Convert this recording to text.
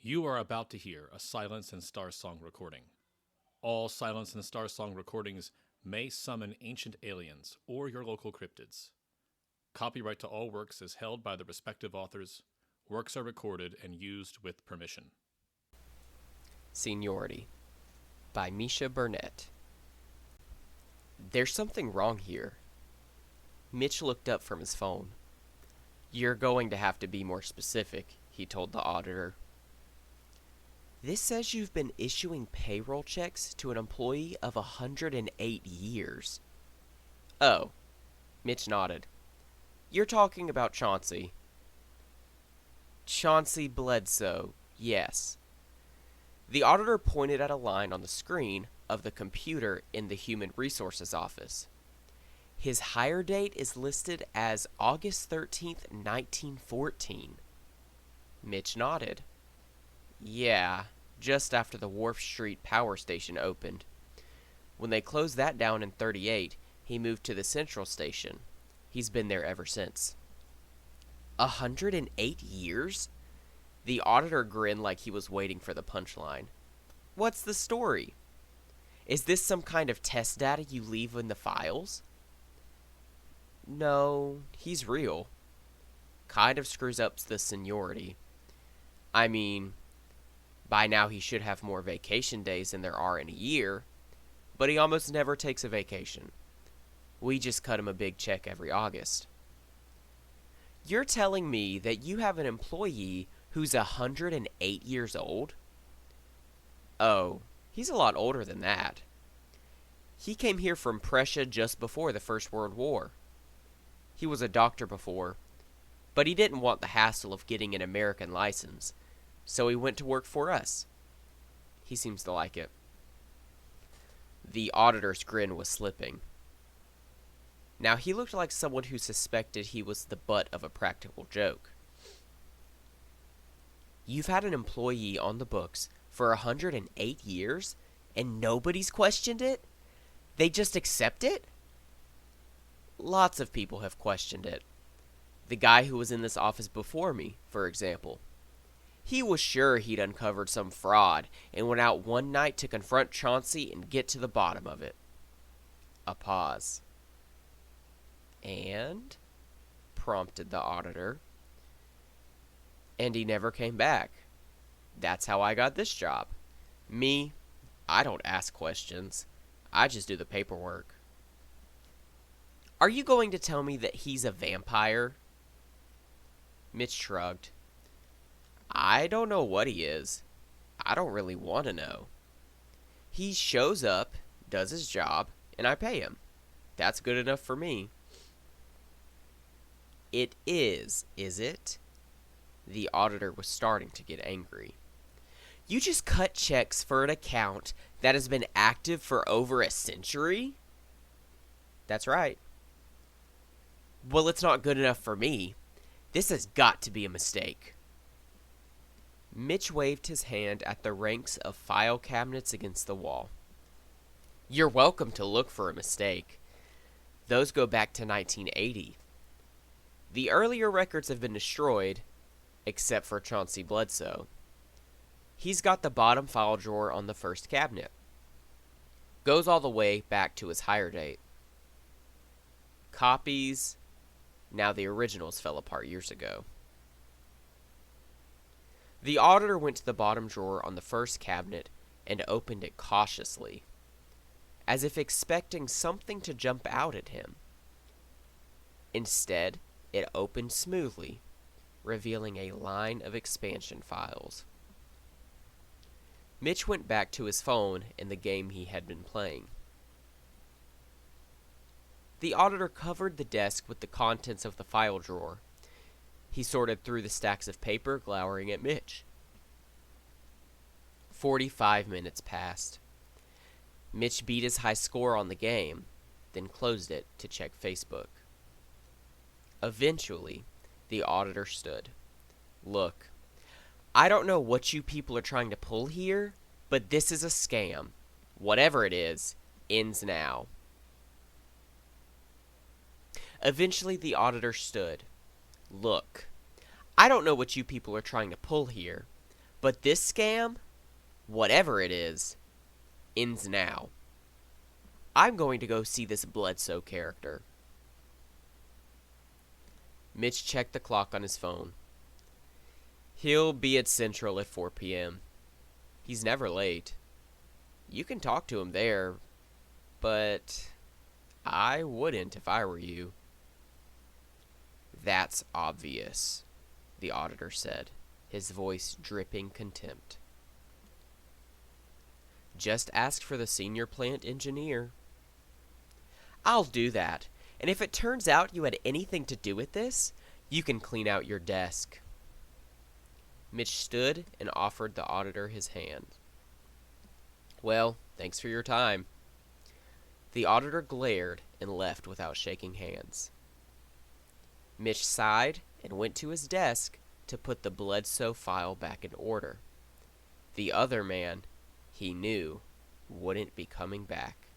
You are about to hear a Silence and Star Song recording. All Silence and Star Song recordings may summon ancient aliens or your local cryptids. Copyright to all works is held by the respective authors. Works are recorded and used with permission. Seniority by Misha Burnett. There's something wrong here. Mitch looked up from his phone. You're going to have to be more specific, he told the auditor. This says you've been issuing payroll checks to an employee of 108 years. Oh, Mitch nodded. You're talking about Chauncey. Chauncey Bledsoe, yes. The auditor pointed at a line on the screen of the computer in the Human Resources office. His hire date is listed as August 13th, 1914. Mitch nodded. Yeah, just after the Wharf Street power station opened. When they closed that down in 38, he moved to the Central Station. He's been there ever since. 108 years? The auditor grinned like he was waiting for the punchline. What's the story? Is this some kind of test data you leave in the files? No, he's real. Kind of screws up the seniority. I mean, by now he should have more vacation days than there are in a year, but he almost never takes a vacation. We just cut him a big check every August. You're telling me that you have an employee who's 108 years old? Oh, he's a lot older than that. He came here from Prussia just before the First World War. He was a doctor before, but he didn't want the hassle of getting an American license, so he went to work for us. He seems to like it. The auditor's grin was slipping. Now he looked like someone who suspected he was the butt of a practical joke. You've had an employee on the books for 108 years, and nobody's questioned it? They just accept it? Lots of people have questioned it. The guy who was in this office before me, for example. He was sure he'd uncovered some fraud and went out one night to confront Chauncey and get to the bottom of it. A pause. And? Prompted the auditor. And he never came back. That's how I got this job. Me, I don't ask questions. I just do the paperwork. Are you going to tell me that he's a vampire? Mitch shrugged. I don't know what he is. I don't really want to know. He shows up, does his job, and I pay him. That's good enough for me. It is it? The auditor was starting to get angry. You just cut checks for an account that has been active for over a century? That's right. Well, it's not good enough for me. This has got to be a mistake. Mitch waved his hand at the ranks of file cabinets against the wall. You're welcome to look for a mistake. Those go back to 1980. The earlier records have been destroyed, except for Chauncey Bledsoe. He's got the bottom file drawer on the first cabinet. Goes all the way back to his hire date. Copies. Now the originals fell apart years ago. The auditor went to the bottom drawer on the first cabinet and opened it cautiously, as if expecting something to jump out at him. Instead, it opened smoothly, revealing a line of expansion files. Mitch went back to his phone and the game he had been playing. The auditor covered the desk with the contents of the file drawer. He sorted through the stacks of paper, glowering at Mitch. 45 minutes passed. Mitch beat his high score on the game, then closed it to check Facebook. Eventually, the auditor stood. Look, I don't know what you people are trying to pull here, but this is a scam. Whatever it is, ends now. Eventually, the auditor stood. Look, I don't know what you people are trying to pull here, But this scam, whatever it is, ends now. I'm going to go see this Bledsoe character. Mitch checked the clock on his phone. He'll be at Central at 4 p.m. He's never late. You can talk to him there, but I wouldn't if I were you. That's obvious, the auditor said, his voice dripping contempt. Just ask for the senior plant engineer. I'll do that, and if it turns out you had anything to do with this, you can clean out your desk. Mitch stood and offered the auditor his hand. Well, thanks for your time. The auditor glared and left without shaking hands. Mitch sighed and went to his desk to put the Bledsoe file back in order. The other man, he knew, wouldn't be coming back.